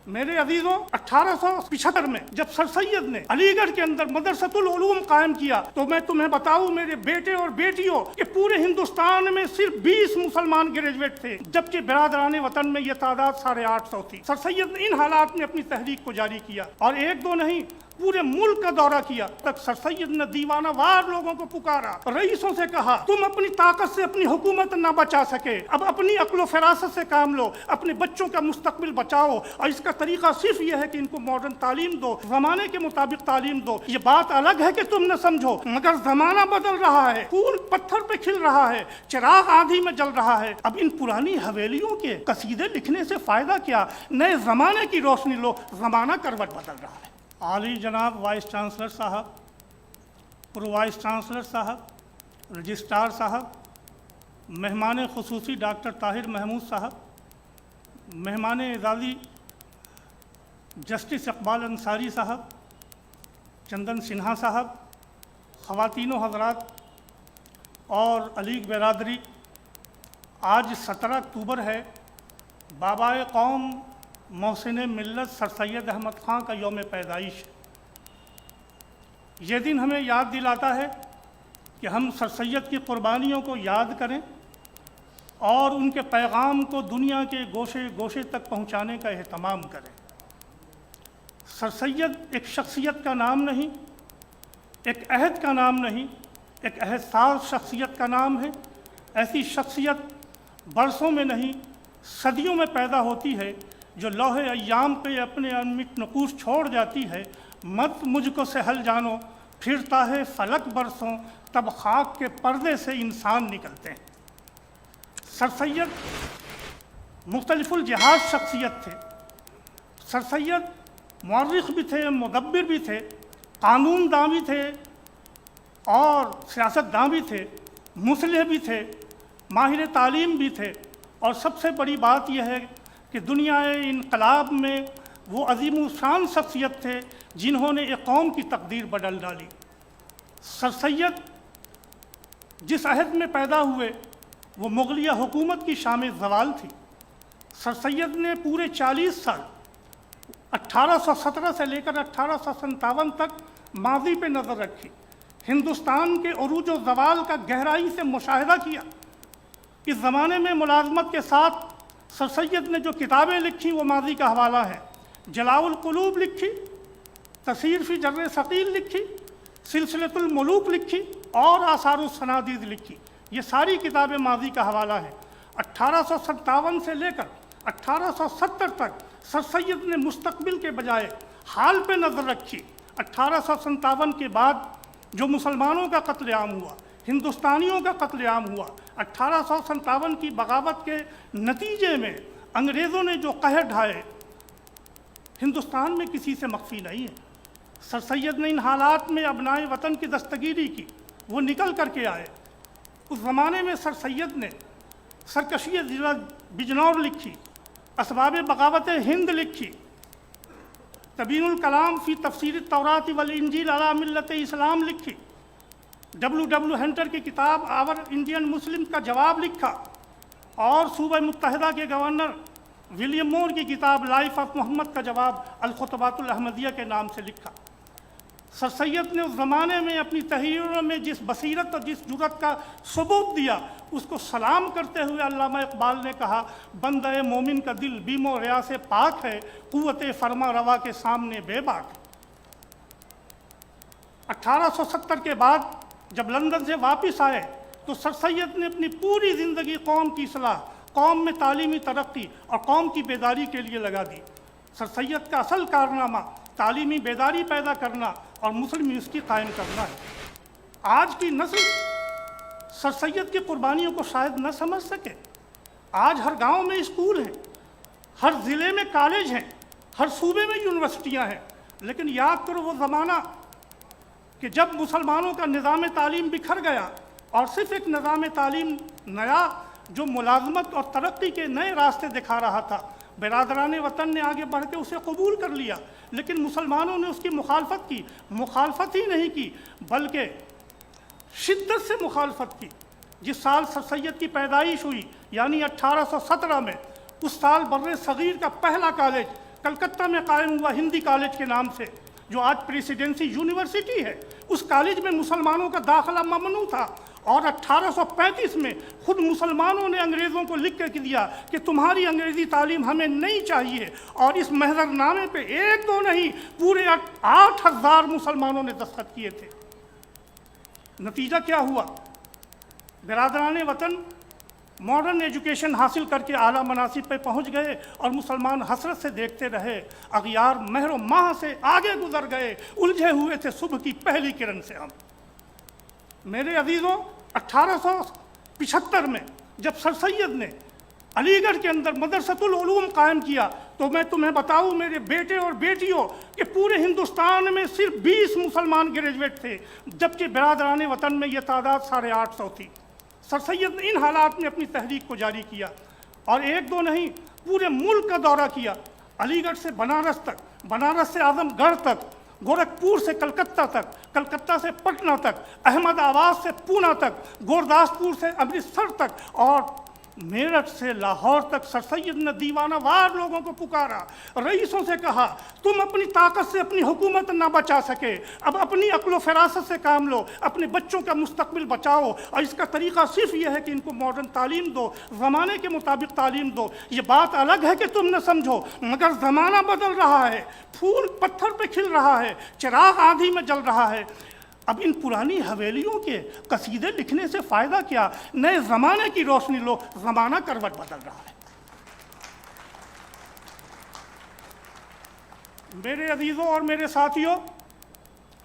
میرے عزیزوں 1875 میں جب سر سید نے علی گڑھ کے اندر مدرسۃ العلوم قائم کیا تو میں تمہیں بتاؤں میرے بیٹے اور بیٹیوں کہ پورے ہندوستان میں صرف 20 مسلمان گریجویٹ تھے، جبکہ برادران وطن میں یہ تعداد 850 تھی۔ سر سید نے ان حالات میں اپنی تحریک کو جاری کیا اور ایک دو نہیں پورے ملک کا دورہ کیا۔ تک سر سید نے دیوانہ وار لوگوں کو پکارا، رئیسوں سے کہا تم اپنی طاقت سے اپنی حکومت نہ بچا سکے، اب اپنی عقل و فراست سے کام لو، اپنے بچوں کا مستقبل بچاؤ، اور اس کا طریقہ صرف یہ ہے کہ ان کو ماڈرن تعلیم دو، زمانے کے مطابق تعلیم دو۔ یہ بات الگ ہے کہ تم نہ سمجھو، مگر زمانہ بدل رہا ہے، پھول پتھر پہ کھل رہا ہے، چراغ آندھی میں جل رہا ہے، اب ان پرانی حویلیوں کے قصیدے لکھنے سے فائدہ کیا، نئے زمانے کی روشنی لو، زمانہ کروٹ بدل رہا ہے۔ عالی جناب وائس چانسلر صاحب، پرو وائس چانسلر صاحب، رجسٹرار صاحب، مہمان خصوصی ڈاکٹر طاہر محمود صاحب، مہمان اعزازی جسٹس اقبال انصاری صاحب، چندن سنہا صاحب، خواتین و حضرات اور علی برادری، آج 17 اکتوبر ہے، بابائے قوم محسن ملت سر سید احمد خان کا یوم پیدائش ہے۔ یہ دن ہمیں یاد دلاتا ہے کہ ہم سر سید کی قربانیوں کو یاد کریں اور ان کے پیغام کو دنیا کے گوشے گوشے تک پہنچانے کا اہتمام کریں۔ سر سید ایک شخصیت کا نام نہیں، ایک عہد کا نام نہیں، ایک عہد ساز شخصیت کا نام ہے۔ ایسی شخصیت برسوں میں نہیں صدیوں میں پیدا ہوتی ہے جو لوح ایام پہ اپنے انمٹ نقوش چھوڑ جاتی ہے۔ مت مجھ کو سہل جانو، پھرتا ہے فلک برسوں، تب خاک کے پردے سے انسان نکلتے ہیں۔ سر سید مختلف الجہاد شخصیت تھے۔ سر سید مورخ بھی تھے، مدبر بھی تھے، قانون داں بھی تھے اور سیاست داں بھی تھے، مصلح بھی تھے، ماہر تعلیم بھی تھے، اور سب سے بڑی بات یہ ہے کہ دنیا انقلاب میں وہ عظیم الشان شخصیت تھے جنہوں نے ایک قوم کی تقدیر بدل ڈالی۔ سر سید جس عہد میں پیدا ہوئے وہ مغلیہ حکومت کی شام زوال تھی۔ سر سید نے پورے 40 سال 1817 سے لے کر 1857 تک ماضی پہ نظر رکھی، ہندوستان کے عروج و زوال کا گہرائی سے مشاہدہ کیا۔ اس زمانے میں ملازمت کے ساتھ سر سید نے جو کتابیں لکھی وہ ماضی کا حوالہ ہے۔ جلاء القلوب لکھی، تسیر فی جر ثقیل لکھی، سلسلۃ الملوک لکھی اور آثار الصنادید لکھی۔ یہ ساری کتابیں ماضی کا حوالہ ہیں۔ 1857 سے لے کر 1870 تک سر سید نے مستقبل کے بجائے حال پہ نظر رکھی۔ 1857 کے بعد جو مسلمانوں کا قتل عام ہوا، ہندوستانیوں کا قتل عام ہوا، 1857 کی بغاوت کے نتیجے میں انگریزوں نے جو قہر ڈھائے ہندوستان میں کسی سے مخفی نہیں ہے۔ سر سید نے ان حالات میں ابنائے وطن کی دستگیری کی، وہ نکل کر کے آئے۔ اس زمانے میں سر سید نے سرکشی ضلع بجنور لکھی، اسباب بغاوت ہند لکھی، تبین الکلام فی تفسیر التوراۃ والانجیل علی ملت اسلام لکھی، ڈبلیو ہنٹر کی کتاب آور انڈین مسلم کا جواب لکھا، اور صوبہ متحدہ کے گورنر ولیم مور کی کتاب لائف آف محمد کا جواب الخطبات الاحمدیہ کے نام سے لکھا۔ سر سید نے اس زمانے میں اپنی تحریروں میں جس بصیرت اور جس جرأت کا ثبوت دیا، اس کو سلام کرتے ہوئے علامہ اقبال نے کہا، بندہ مومن کا دل بیم و ریا سے پاک ہے، قوت فرما روا کے سامنے بے باک ہے۔ 1870 کے بعد جب لندن سے واپس آئے تو سر سید نے اپنی پوری زندگی قوم کی اصلاح، قوم میں تعلیمی ترقی اور قوم کی بیداری کے لیے لگا دی۔ سر سید کا اصل کارنامہ تعلیمی بیداری پیدا کرنا اور مسلم یونیورسٹی قائم کرنا ہے۔ آج کی نسل سر سید کی قربانیوں کو شاید نہ سمجھ سکے۔ آج ہر گاؤں میں اسکول ہیں، ہر ضلع میں کالج ہیں، ہر صوبے میں یونیورسٹیاں ہیں، لیکن یاد کرو وہ زمانہ کہ جب مسلمانوں کا نظام تعلیم بکھر گیا اور صرف ایک نظام تعلیم نیا جو ملازمت اور ترقی کے نئے راستے دکھا رہا تھا، برادران وطن نے آگے بڑھ کے اسے قبول کر لیا، لیکن مسلمانوں نے اس کی مخالفت کی۔ مخالفت ہی نہیں کی بلکہ شدت سے مخالفت کی۔ جس سال سر سید کی پیدائش ہوئی یعنی 1817 میں، اس سال بر صغیر کا پہلا کالج कलकत्ता में कायम हुआ हिंदी कॉलेज के नाम से, जो आज प्रेसिडेंसी यूनिवर्सिटी है। उस कॉलेज में मुसलमानों का दाखिला ममनू था और 1835 में खुद मुसलमानों ने अंग्रेज़ों को लिख कर दिया कि तुम्हारी अंग्रेज़ी तालीम हमें नहीं चाहिए, और इस महजरनामे पे एक दो नहीं पूरे 8000 मुसलमानों ने दस्तखत किए थे। नतीजा क्या हुआ? बिरादरान वतन मॉडर्न एजुकेशन हासिल करके आला मनासिब पे पहुंच गए और मुसलमान हसरत से देखते रहे। अगियार महरो माह से आगे गुजर गए, उलझे हुए थे सुबह की पहली किरण से हम। मेरे अजीज़ों, 1875 में जब सर सैयद ने अलीगढ़ के अंदर मदरसतुल उलूम कायम किया, तो मैं तुम्हें बताऊं मेरे बेटे और बेटियों कि पूरे हिंदुस्तान में सिर्फ 20 मुसलमान ग्रेजुएट थे, जबकि बिरादरान वतन में यह तादाद 850 थी। सर सैयद ने इन हालात में अपनी तहरीक को जारी किया और एक दो नहीं पूरे मुल्क का दौरा किया, अलीगढ़ से बनारस तक, बनारस से आजमगढ़ तक, गोरखपुर से कलकत्ता तक, कलकत्ता से पटना तक, अहमदाबाद से पूना तक, गुरदासपुर से अमृतसर तक और मेरठ से लाहौर तक। सर सैयद ने दीवानावार लोगों को पुकारा, रईसों से कहा तुम अपनी ताकत से अपनी हुकूमत ना बचा सके, अब अपनी अक्ल फरासत से काम लो, अपने बच्चों का मुस्तकबिल बचाओ, और इसका तरीका सिर्फ यह है कि इनको मॉडर्न तालीम दो, ज़माने के मुताबिक तालीम दो। ये बात अलग है कि तुम न समझो, मगर ज़माना बदल रहा है, फूल पत्थर पे खिल रहा है, चिराग आंधी में जल रहा है। अब इन पुरानी हवेलियों के कसीदे लिखने से फ़ायदा क्या? नए ज़माने की रोशनी लो, ज़माना करवट बदल रहा है। मेरे अजीज़ों और मेरे साथियों,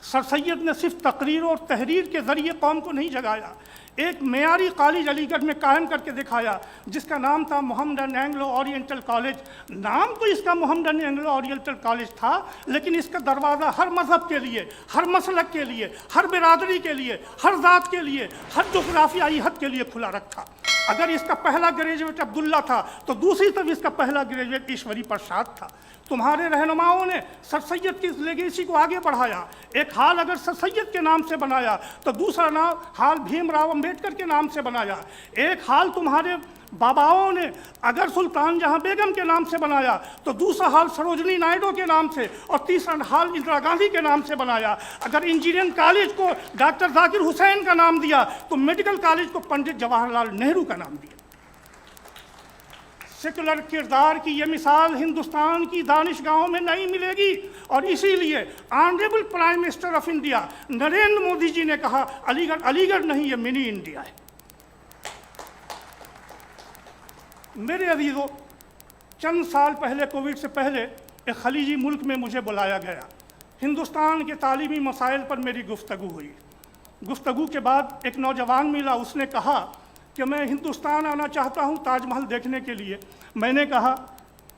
सर सैयद ने सिर्फ तकरीर और तहरीर के ज़रिए कौम को नहीं जगाया, एक मेयारी कॉलेज अलीगढ़ में कायम करके दिखाया जिसका नाम था मोहम्मदन एंग्लो ओरिएंटल कॉलेज। नाम तो इसका मोहम्मदन एंग्लो ओरिएंटल कॉलेज था, लेकिन इसका दरवाज़ा हर मज़हब के लिए, हर मसलक के लिए, हर बिरादरी के लिए, हर ज़ात के लिए, हर जोग्राफियाई हद के लिए खुला रखा। अगर इसका पहला ग्रेजुएट अब्दुल्ला था तो दूसरी तरफ इसका पहला ग्रेजुएट ईश्वरी प्रसाद था। तुम्हारे रहनुमाओं ने सर सैयद की इस लेगेसी को आगे बढ़ाया। एक हाल अगर सर सैयद के नाम से बनाया तो दूसरा नाम हाल भीमराव अंबेडकर के नाम से बनाया। एक हाल तुम्हारे बाबाओं ने अगर सुल्तान जहां बेगम के नाम से बनाया तो दूसरा हाल सरोजनी नायडू के नाम से और तीसरा हाल इंदिरा गांधी के नाम से बनाया। अगर इंजीनियरिंग कॉलेज को डॉक्टर जाकिर हुसैन का नाम दिया तो मेडिकल कॉलेज को पंडित जवाहरलाल नेहरू का नाम दिया। सेकुलर किरदार की ये मिसाल हिंदुस्तान की दानिशगाहों में नहीं मिलेगी, और इसीलिए honourable prime minister of India Narendra Modi ji ने कहा अलीगढ़ अलीगढ़ नहीं, ये मिनी इंडिया है। मेरे अजीज़ों, चंद साल पहले कोविड से पहले एक खलीजी मुल्क में मुझे बुलाया गया। हिंदुस्तान के तालीमी मसाइल पर मेरी गुफ्तगू हुई। गुफ्तगू के बाद एक नौजवान मिला, उसने कहा कि मैं हिंदुस्तान आना चाहता हूँ ताजमहल देखने के लिए। मैंने कहा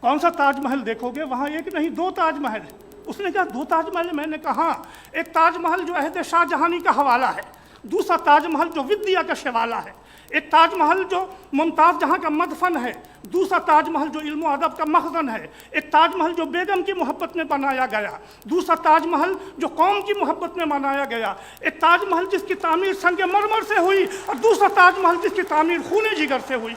कौन सा ताजमहल देखोगे? वहाँ एक नहीं 2 ताजमहल है। उसने कहा 2 ताजमहल? मैंने कहा एक ताजमहल जो अहद शाहजहानी का हवाला है, दूसरा ताजमहल जो विद्या का शवाला है, एक ताजमहल जो मुमताज़ जहाँ का मदफन है, दूसरा ताजमहल जो इल्म अदब का मखज़न है, एक ताजमहल जो बेगम की मोहब्बत में बनाया गया, दूसरा ताजमहल जो कौम की मोहब्बत में बनाया गया, एक ताजमहल जिसकी तामीर संगे मरमर से हुई और दूसरा ताजमहल जिसकी तामीर खूने जिगर से हुई।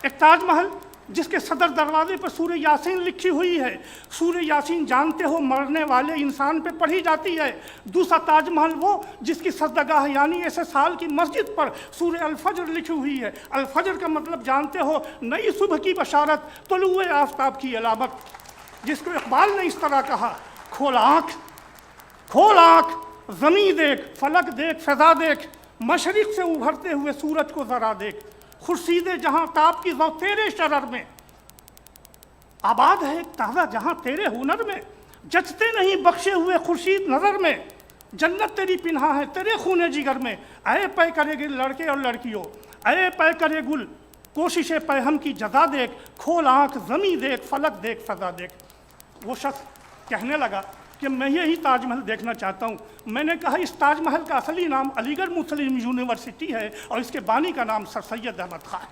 एक ताजमहल जिसके सदर दरवाजे पर सूरह यासीन लिखी हुई है। सूरह यासीन जानते हो मरने वाले इंसान पे पढ़ी जाती है। दूसरा ताजमहल वो जिसकी सजदगाह यानी ऐसे साल की मस्जिद पर सूरह अल-फजर लिखी हुई है। अल-फजर का मतलब जानते हो नई सुबह की बशारत, तुलुए आफताब की अलामत, जिसको इकबाल ने इस तरह कहा खोल आँख, खोल आँख, ज़मीं देख, फलक देख, फ़ज़ा देख, मशरिक़ से उभरते हुए सूरज को ज़रा देख, खुर्शीदे जहाँ ताप की ज़ौ तेरे शरर में, आबाद है एक ताज़ा जहाँ तेरे हुनर में, जचते नहीं बख्शे हुए खुर्शीद नज़र में, जन्नत तेरी पिन्हा है तेरे खूने जिगर में। अये पै करेगे लड़के और लड़कियों, अये पै करे गुल, कोशिशे पै हम की जजा देख, खोल आँख, ज़मीं देख, फलक देख, फ़ज़ा देख। वो शख्स कहने लगा कि मैं यही ताजमहल देखना चाहता हूँ। मैंने कहा इस ताजमहल का असली नाम अलीगढ़ मुस्लिम यूनिवर्सिटी है और इसके बानी का नाम सर सैयद अहमद खां है।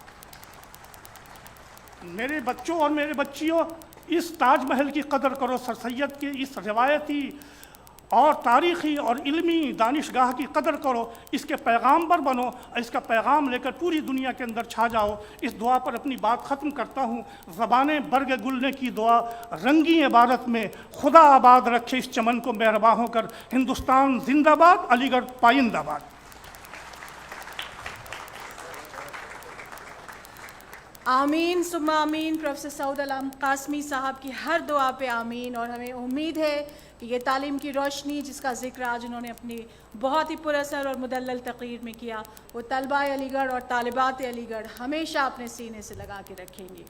मेरे बच्चों और मेरे बच्चियों, इस ताजमहल की कदर करो। सर सैयद के इस रवायती اور تاریخی اور علمی دانشگاہ کی قدر کرو، اس کے پیغام پر بنو، اس کا پیغام لے کر پوری دنیا کے اندر چھا جاؤ۔ اس دعا پر اپنی بات ختم کرتا ہوں۔ زبانیں برگ گلنے کی دعا رنگی عبارت میں، خدا آباد رکھے اس چمن کو مہرباں ہو کر۔ ہندوستان زندہ باد، علی گڑھ پائندہ باد۔ آمین ثم آمین۔ پروفیسر سعود علام قاسمی صاحب کی ہر دعا پہ آمین، اور ہمیں امید ہے کہ یہ تعلیم کی روشنی جس کا ذکر آج انہوں نے اپنی بہت ہی پراثر اور مدلل تقریر میں کیا، وہ طلبہ علی گڑھ اور طالبات علی گڑھ ہمیشہ اپنے سینے سے لگا کے رکھیں گے۔